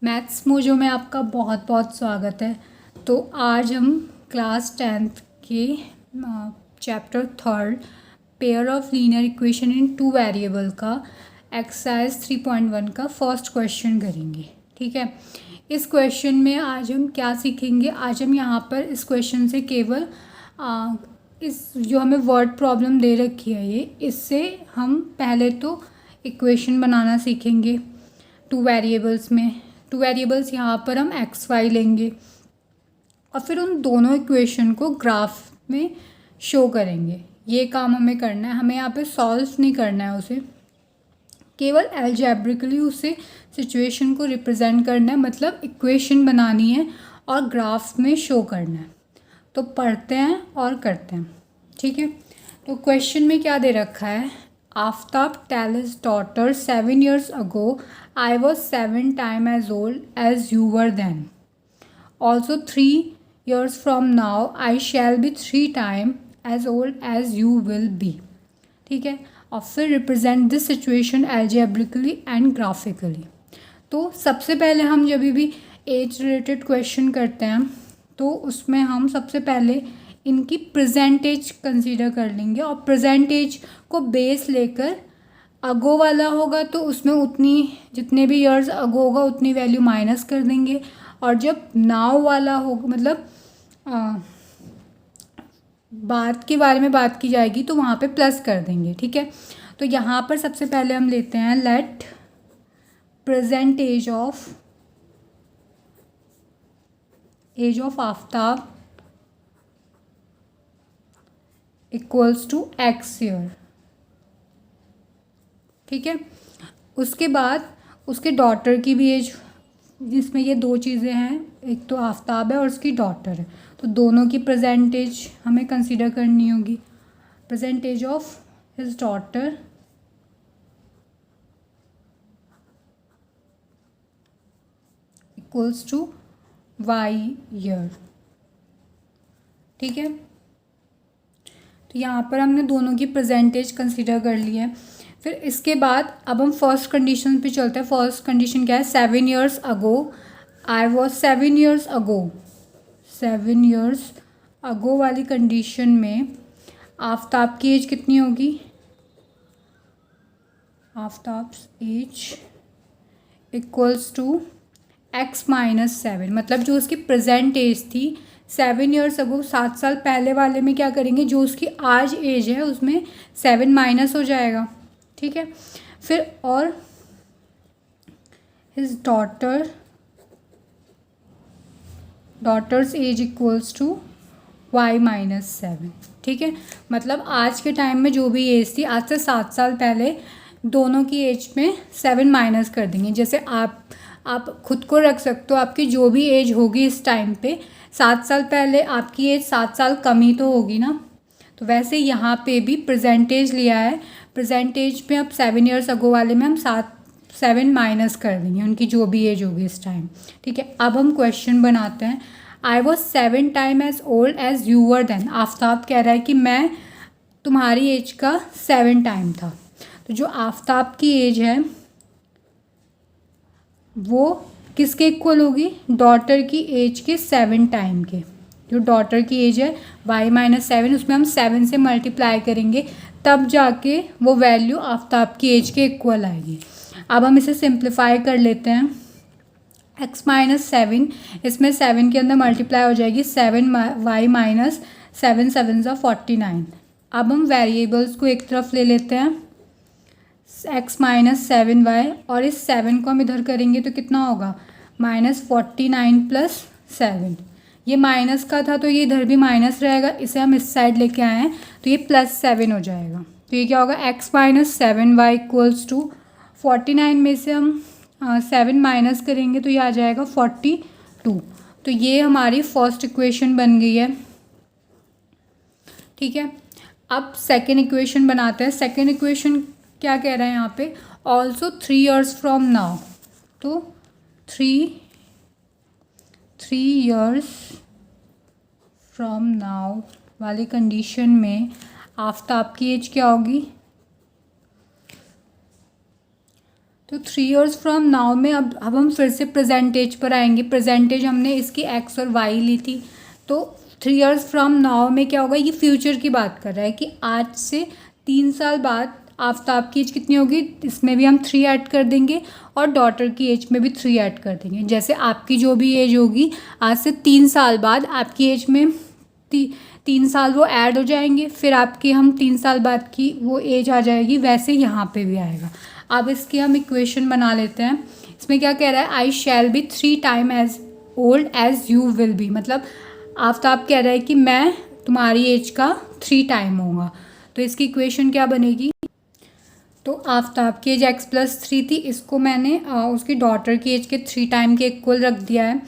Maths mojo में आपका बहुत बहुत स्वागत है। तो आज हम क्लास 10th के chapter 3 pair of linear equation in two variable का एक्सरसाइज 3.1 का फर्स्ट क्वेश्चन करेंगे। ठीक है, इस क्वेश्चन में आज हम क्या सीखेंगे। आज हम यहाँ पर इस क्वेश्चन से केवल इस जो हमें वर्ड प्रॉब्लम दे रखी है इससे हम पहले तो इक्वेशन बनाना सीखेंगे टू वेरिएबल्स में। टू वेरिएबल्स यहाँ पर हम एक्स वाई लेंगे और फिर उन दोनों इक्वेशन को ग्राफ में शो करेंगे। ये काम हमें करना है, हमें यहाँ पे सॉल्व नहीं करना है उसे, केवल एल्जेब्रिकली उसे सिचुएशन को रिप्रेजेंट करना है, मतलब इक्वेशन बनानी है और ग्राफ में शो करना है। तो पढ़ते हैं और करते हैं। ठीक है, तो क्वेश्चन में क्या दे रखा है। Aftab tell his daughter 7 years ago I was 7 times as old as you were then. Also 3 years from now I shall be 3 times as old as you will be. ठीक है, और फिर represent this situation algebraically and graphically. तो सबसे पहले हम जब भी एज रिलेटेड क्वेश्चन करते हैं तो उसमें हम सबसे पहले इनकी प्रेजेंट एज कंसीडर कर लेंगे और प्रेजेंट एज को बेस लेकर अगो वाला होगा तो उसमें उतनी जितने भी ईयर्स अगो होगा उतनी वैल्यू माइनस कर देंगे, और जब नाउ वाला होगा मतलब बात के बारे में बात की जाएगी तो वहाँ पे प्लस कर देंगे। ठीक है, तो यहाँ पर सबसे पहले हम लेते हैं let present age of Aftab equals to X year. ठीक है, उसके बाद उसके डॉटर की भी एज, जिसमें ये दो चीज़ें हैं, एक तो आफ्ताब है और उसकी डॉटर है, तो दोनों की प्रेजेंट एज हमें कंसीडर करनी होगी। Present age of his daughter equals to Y year. ठीक है, तो यहाँ पर हमने दोनों की प्रेजेंट एज कंसीडर कर ली है। फिर इसके बाद अब हम फर्स्ट कंडीशन पे चलते हैं। फर्स्ट कंडीशन क्या है, 7 years ago I was 7 years ago। 7 years ago वाली कंडीशन में आफ्ताब की एज कितनी होगी। Aftab as equals to x-7, मतलब जो उसकी प्रेजेंट एज थी 7 years ago, 7 साल पहले वाले में क्या करेंगे, जो उसकी आज एज है उसमें 7 माइनस हो जाएगा। ठीक है, फिर और his daughter's age equals to y-7। ठीक है, मतलब आज के टाइम में जो भी एज थी आज से 7 साल पहले दोनों की एज में 7 माइनस कर देंगे। जैसे आप खुद को रख सकते हो, आपकी जो भी एज होगी इस टाइम पे 7 साल पहले आपकी एज 7 साल कम ही तो होगी ना। तो वैसे यहाँ पे भी प्रेजेंटेज लिया है, प्रेजेंटेज में अब 7 years ago वाले में हम 7 माइनस कर देंगे उनकी जो भी एज होगी इस टाइम। ठीक है, अब हम क्वेश्चन बनाते हैं। I was 7 times as old as you were then. Aftab कह रहा है कि मैं तुम्हारी एज का 7 टाइम था। तो जो आफ्ताब की एज है वो किसके इक्वल होगी, डॉटर की एज के 7 टाइम के। जो डॉटर की एज है y-7, उसमें हम 7 से मल्टीप्लाई करेंगे तब जाके वो वैल्यू आफ्ताब की एज के इक्वल आएगी। अब हम इसे सिंप्लीफाई कर लेते हैं। x-7 इसमें 7 के अंदर मल्टीप्लाई हो जाएगी 7 y-7 7 49। अब हम वेरिएबल्स को एक तरफ ले लेते हैं x-7y, और इस 7 को हम इधर करेंगे तो कितना होगा -49 + 7। ये माइनस का था तो ये इधर भी माइनस रहेगा, इसे हम इस साइड लेके आए हैं तो ये +7 हो जाएगा। तो ये क्या होगा, x-7y इक्वल्स टू 49 में से हम 7 माइनस करेंगे तो ये आ जाएगा 42। तो ये हमारी फर्स्ट इक्वेशन बन गई है। ठीक है, अब सेकेंड इक्वेशन बनाते हैं। सेकेंड इक्वेशन क्या कह रहा है यहाँ पे, ऑल्सो 3 years फ्रॉम नाउ। तो 3 years फ्रॉम नाउ वाली कंडीशन में आफ्ताब की एज क्या होगी, तो 3 years फ्रॉम नाउ में अब हम फिर से प्रेजेंट एज पर आएंगे। प्रेजेंट एज हमने इसकी एक्स और वाई ली थी, तो 3 years फ्रॉम नाउ में क्या होगा, ये फ्यूचर की बात कर रहा है कि आज से 3 साल बाद आफ्ताब की एज कितनी होगी, इसमें भी हम 3 ऐड कर देंगे और डॉटर की एज में भी 3 ऐड कर देंगे। जैसे आपकी जो भी एज होगी आज से 3 साल बाद आपकी एज में 3 साल वो ऐड हो जाएंगे, फिर आपकी हम 3 साल बाद की वो एज आ जाएगी, वैसे यहाँ पे भी आएगा। अब इसकी हम इक्वेशन बना लेते हैं। इसमें क्या कह रहा है, I shall be 3 time as old as you will be, मतलब आफ्ताब कह रहा है कि मैं तुम्हारी एज का 3 टाइम होगा। तो इसकी इक्वेशन क्या बनेगी, तो आफ्ताब की एज x+3 थी, इसको मैंने उसकी डॉटर की एज के 3 टाइम के इक्वल रख दिया है,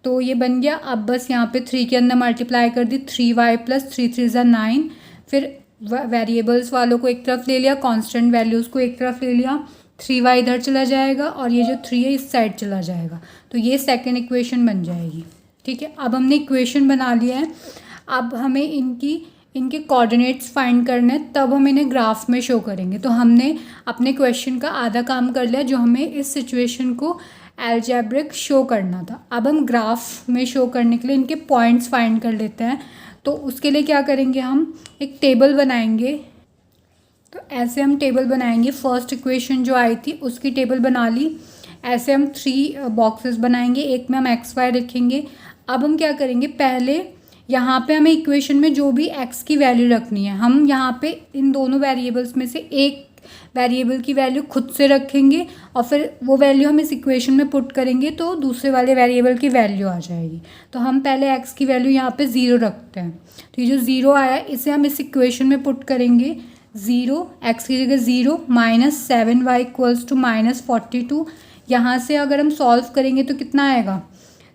तो ये बन गया। अब बस यहाँ पे 3 के अंदर मल्टीप्लाई कर दी, 3y + 3 3 = 9। फिर वेरिएबल्स वालों को एक तरफ ले लिया, कांस्टेंट वैल्यूज़ को एक तरफ ले लिया, 3y इधर चला जाएगा और ये जो 3 है इस साइड चला जाएगा, तो ये सेकंड इक्वेशन बन जाएगी। ठीक है, अब हमने इक्वेशन बना लिया है। अब हमें इनके कोऑर्डिनेट्स फाइंड करने हैं, तब हम इन्हें ग्राफ में शो करेंगे। तो हमने अपने क्वेश्चन का आधा काम कर लिया, जो हमें इस सिचुएशन को एल्जेब्रिक शो करना था। अब हम ग्राफ में शो करने के लिए इनके पॉइंट्स फाइंड कर लेते हैं। तो उसके लिए क्या करेंगे, हम एक टेबल बनाएंगे। तो ऐसे हम टेबल बनाएंगे, फर्स्ट इक्वेशन जो आई थी उसकी टेबल बना ली। ऐसे हम 3 बॉक्सेस बनाएंगे, एक में हम XY रखेंगे। अब हम क्या करेंगे, पहले यहाँ पे हमें इक्वेशन में जो भी x की वैल्यू रखनी है, हम यहाँ पे इन दोनों वेरिएबल्स में से एक वेरिएबल की वैल्यू खुद से रखेंगे और फिर वो वैल्यू हम इस इक्वेशन में पुट करेंगे तो दूसरे वाले वेरिएबल की वैल्यू आ जाएगी। तो हम पहले x की वैल्यू यहाँ पे 0 रखते हैं, तो ये जो 0 आया इसे हम इस इक्वेशन में पुट करेंगे। 0 x की जगह 0 -7y = -42। यहाँ से अगर हम सॉल्व करेंगे तो कितना आएगा,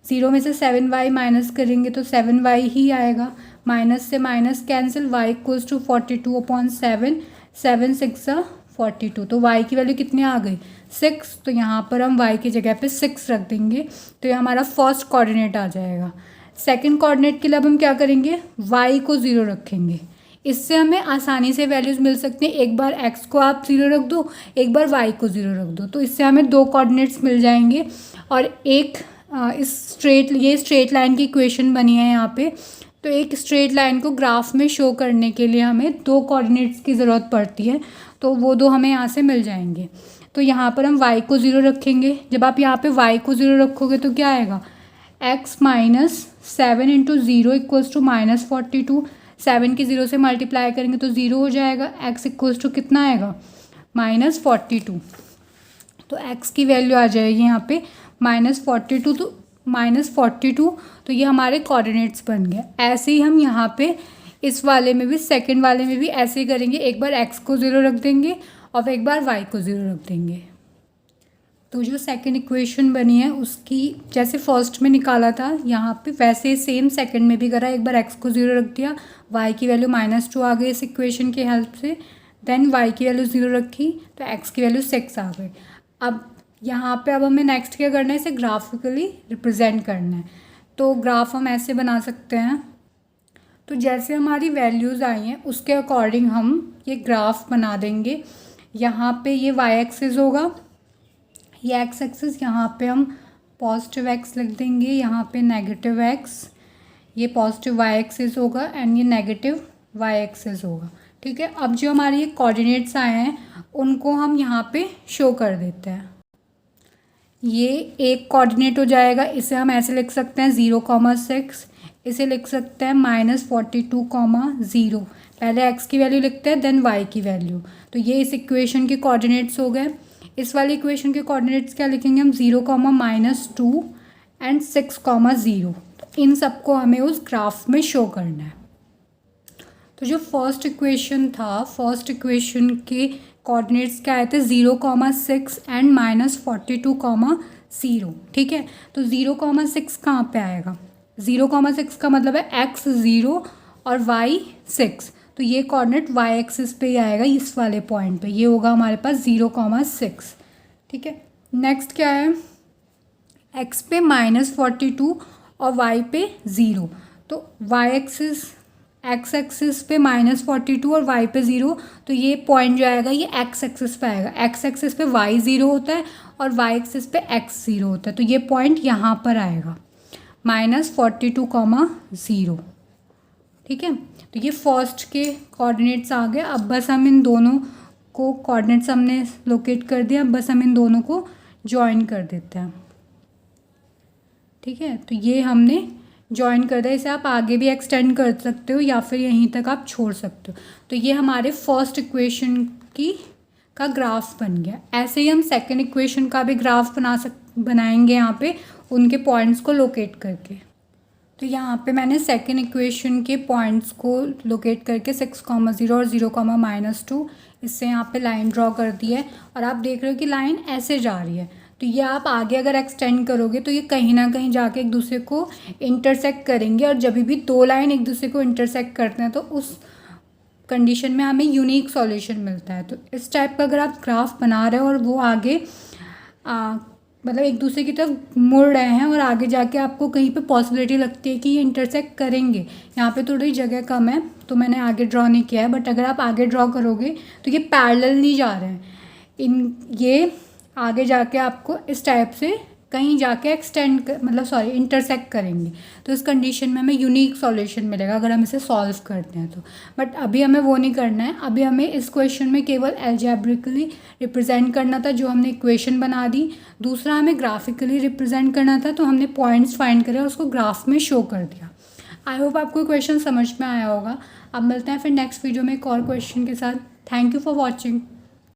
0 में से 7y माइनस करेंगे तो 7y ही आएगा, माइनस से माइनस कैंसिल, y = 42/7, 7 6 42। तो y की वैल्यू कितनी आ गई, 6। तो यहाँ पर हम y की जगह पे 6 रख देंगे, तो ये हमारा फर्स्ट कोऑर्डिनेट आ जाएगा। सेकंड कोऑर्डिनेट के लिए अब हम क्या करेंगे, y को 0 रखेंगे। इससे हमें आसानी से वैल्यूज़ मिल सकती हैं, एक बार x को आप 0 रख दो, एक बार y को 0 रख दो, तो इससे हमें 2 कोऑर्डिनेट्स मिल जाएंगे। और एक ये स्ट्रेट लाइन की इक्वेशन बनी है यहाँ पे। तो एक स्ट्रेट लाइन को ग्राफ में शो करने के लिए हमें 2 कोऑर्डिनेट्स की ज़रूरत पड़ती है, तो वो 2 हमें यहाँ से मिल जाएंगे। तो यहाँ पर हम y को 0 रखेंगे। जब आप यहाँ पे y को 0 रखोगे तो क्या आएगा, x - 7 × 0 = -42। 7 की 0 से मल्टीप्लाई करेंगे तो 0 हो जाएगा, x = कितना आएगा, -42। तो x की वैल्यू आ जाएगी यहाँ पे -42। तो -42, तो ये हमारे कोऑर्डिनेट्स बन गए। ऐसे ही हम यहाँ पे इस वाले में भी, सेकंड वाले में भी ऐसे ही करेंगे, एक बार x को 0 रख देंगे और एक बार y को 0 रख देंगे। तो जो सेकंड इक्वेशन बनी है उसकी जैसे फर्स्ट में निकाला था यहाँ पे, वैसे सेम सेकंड में भी करा। एक बार x को 0 रख दिया, y की वैल्यू -2 आ गई इस इक्वेशन की हेल्प से, देन y की वैल्यू 0 रखी तो x की वैल्यू 6 आ गई। अब यहाँ पे अब हमें नेक्स्ट क्या करना है, इसे ग्राफिकली रिप्रेजेंट करना है। तो ग्राफ हम ऐसे बना सकते हैं। तो जैसे हमारी वैल्यूज़ आई हैं उसके अकॉर्डिंग हम ये ग्राफ बना देंगे। यहाँ पे ये y एक्सिस होगा, ये x एक्सिस, यहाँ पे हम पॉजिटिव x लिख देंगे, यहाँ पे नेगेटिव x, ये पॉजिटिव y एक्सिस होगा एंड ये नेगेटिव y एक्सिस होगा। ठीक है, अब जो हमारे ये कोऑर्डिनेट्स आए हैं उनको हम यहाँ पे शो कर देते हैं। ये एक कोऑर्डिनेट हो जाएगा, इसे हम ऐसे लिख सकते हैं 0,6, इसे लिख सकते हैं -42,0। पहले x की वैल्यू लिखते हैं देन y की वैल्यू। तो ये इस इक्वेशन के कोऑर्डिनेट्स हो गए। इस वाली इक्वेशन के कोऑर्डिनेट्स क्या लिखेंगे हम, 0, -2 एंड 6,0। तो इन सबको हमें उस ग्राफ में शो करना है। तो जो फर्स्ट इक्वेशन था, फर्स्ट इक्वेशन के कोऑर्डिनेट्स क्या आए थे, 0,6 एंड -42,0। ठीक है, तो 0,6 कहाँ पे आएगा, 0,6 का मतलब है x 0 और y 6। तो ये कोऑर्डिनेट y एक्सिस पे ही आएगा, इस वाले पॉइंट पे ये होगा हमारे पास 0,6। ठीक है, नेक्स्ट क्या है, x पे -42 और y पे 0। तो y एक्सिस एक्स एक्सिस पे -42 और वाई पे 0, तो ये पॉइंट जो आएगा ये एक्स एक्सिस पे आएगा। एक्स एक्सिस पे वाई 0 होता है और वाई एक्सिस पे एक्स 0 होता है, तो ये पॉइंट यहाँ पर आएगा -42, 0। ठीक है, तो ये फर्स्ट के कोऑर्डिनेट्स आ गए। अब बस हम इन दोनों को कोऑर्डिनेट्स हमने लोकेट कर दिया, अब बस हम इन दोनों को ज्वाइन कर देते हैं। ठीक है, तो ये हमने ज्वाइन कर दिया। इसे आप आगे भी एक्सटेंड कर सकते हो या फिर यहीं तक आप छोड़ सकते हो। तो ये हमारे फर्स्ट इक्वेशन का ग्राफ बन गया। ऐसे ही हम सेकंड इक्वेशन का भी ग्राफ बनाएंगे यहाँ पे उनके पॉइंट्स को लोकेट करके। तो यहाँ पे मैंने सेकंड इक्वेशन के पॉइंट्स को लोकेट करके 6,0 और 0,-2 इससे यहाँ पे लाइन ड्रॉ कर दी है और आप देख रहे हो कि लाइन ऐसे जा रही है। तो ये आप आगे अगर एक्सटेंड करोगे तो ये कहीं ना कहीं जाके एक दूसरे को इंटरसेक्ट करेंगे, और जब भी दो लाइन एक दूसरे को इंटरसेक्ट करते हैं तो उस कंडीशन में हमें यूनिक सॉल्यूशन मिलता है। तो इस टाइप का अगर आप ग्राफ बना रहे हो और वो आगे मतलब एक दूसरे की तरफ मुड़ रहे हैं और आगे जाके आपको कहीं पे पॉसिबिलिटी लगती है कि ये इंटरसेक्ट करेंगे, यहाँ पे थोड़ी जगह कम है तो मैंने आगे ड्रॉ नहीं किया है, बट अगर आप आगे ड्रॉ करोगे तो ये पैरेलल नहीं जा रहे हैं, ये आगे जाके आपको इस टाइप से कहीं जाके इंटरसेक्ट करेंगे। तो इस कंडीशन में हमें यूनिक सॉल्यूशन मिलेगा अगर हम इसे सॉल्व करते हैं तो। बट अभी हमें वो नहीं करना है, अभी हमें इस क्वेश्चन में केवल एल्जेब्रिकली रिप्रेजेंट करना था जो हमने इक्वेशन बना दी। दूसरा हमें ग्राफिकली रिप्रेजेंट करना था, तो हमने पॉइंट्स फाइंड करे और उसको ग्राफ में शो कर दिया। आई होप आपको क्वेश्चन समझ में आया होगा। अब मिलते हैं फिर नेक्स्ट वीडियो में एक और क्वेश्चन के साथ। Thank you for watching.